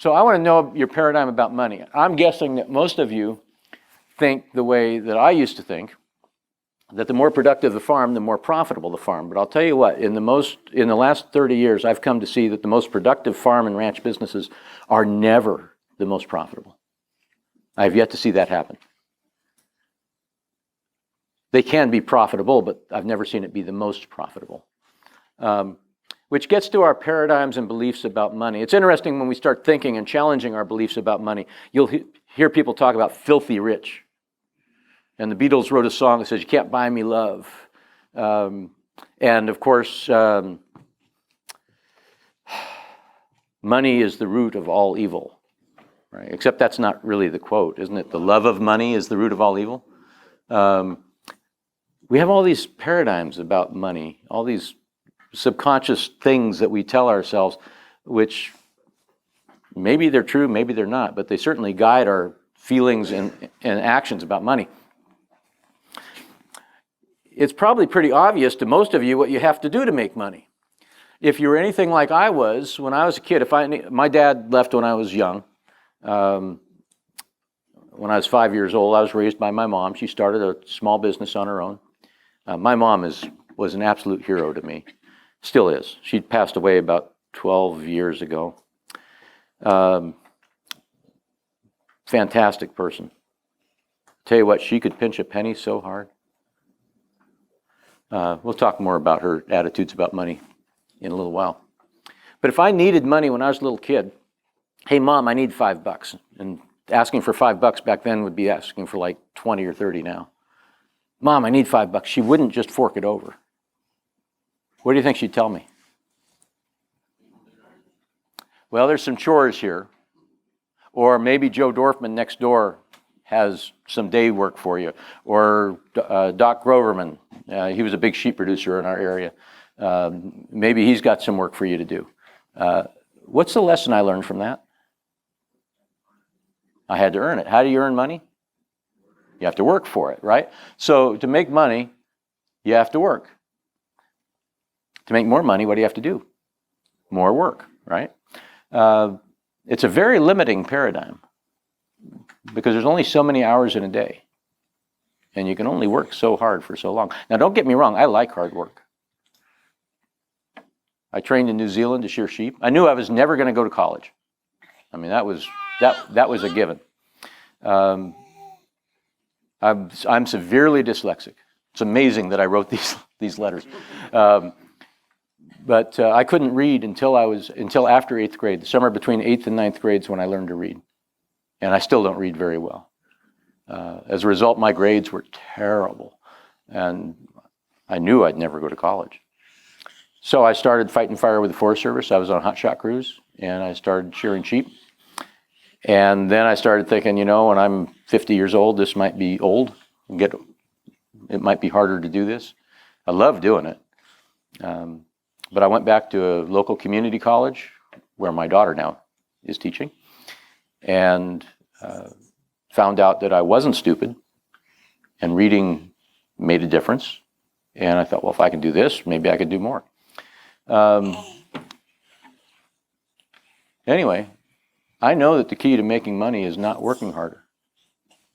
So I want to know your paradigm about money. I'm guessing that most of you think the way that I used to think, that the more productive the farm, the more profitable the farm. But I'll tell you what, in the last 30 years, I've come to see that the most productive farm and ranch businesses are never the most profitable. I have yet to see that happen. They can be profitable, but I've never seen it be the most profitable. Which gets to our paradigms and beliefs about money. It's interesting when we start thinking and challenging our beliefs about money. You'll hear people talk about filthy rich. And the Beatles wrote a song that says, "You can't buy me love." And of course, money is the root of all evil. Right? Except that's not really the quote, isn't it? The love of money is the root of all evil. We have all these paradigms about money, all these subconscious things that we tell ourselves, which maybe they're true, maybe they're not, but they certainly guide our feelings and actions about money. It's probably pretty obvious to most of you what you have to do to make money. If you were anything like I was when I was a kid, my dad left when I was young. When I was 5 years old, I was raised by my mom. She started a small business on her own. My mom was an absolute hero to me. Still is. She passed away about 12 years ago. Fantastic person. Tell you what, she could pinch a penny so hard. We'll talk more about her attitudes about money in a little while. But if I needed money when I was a little kid, "Hey, Mom, I need $5. And asking for $5 back then would be asking for like 20 or 30 now. "Mom, I need $5. She wouldn't just fork it over. What do you think she'd tell me? "Well, there's some chores here. Or maybe Joe Dorfman next door has some day work for you. Or Doc Groverman, he was a big sheep producer in our area. Maybe he's got some work for you to do." What's the lesson I learned from that? I had to earn it. How do you earn money? You have to work for it, right? So to make money, you have to work. To make more money, what do you have to do? More work, right? It's a very limiting paradigm because there's only so many hours in a day. And you can only work so hard for so long. Now, don't get me wrong, I like hard work. I trained in New Zealand to shear sheep. I knew I was never going to go to college. I mean, that was a given. I'm severely dyslexic. It's amazing that I wrote these letters. But I couldn't read until after 8th grade. The summer between 8th and 9th grades when I learned to read. And I still don't read very well. As a result, my grades were terrible. And I knew I'd never go to college. So I started fighting fire with the Forest Service. I was on hot shot crews, and I started shearing sheep. And then I started thinking, when I'm 50 years old, this might be old. It might be harder to do this. I love doing it. But I went back to a local community college where my daughter now is teaching and found out that I wasn't stupid and reading made a difference. And I thought, well, if I can do this, maybe I could do more. Anyway, I know that the key to making money is not working harder.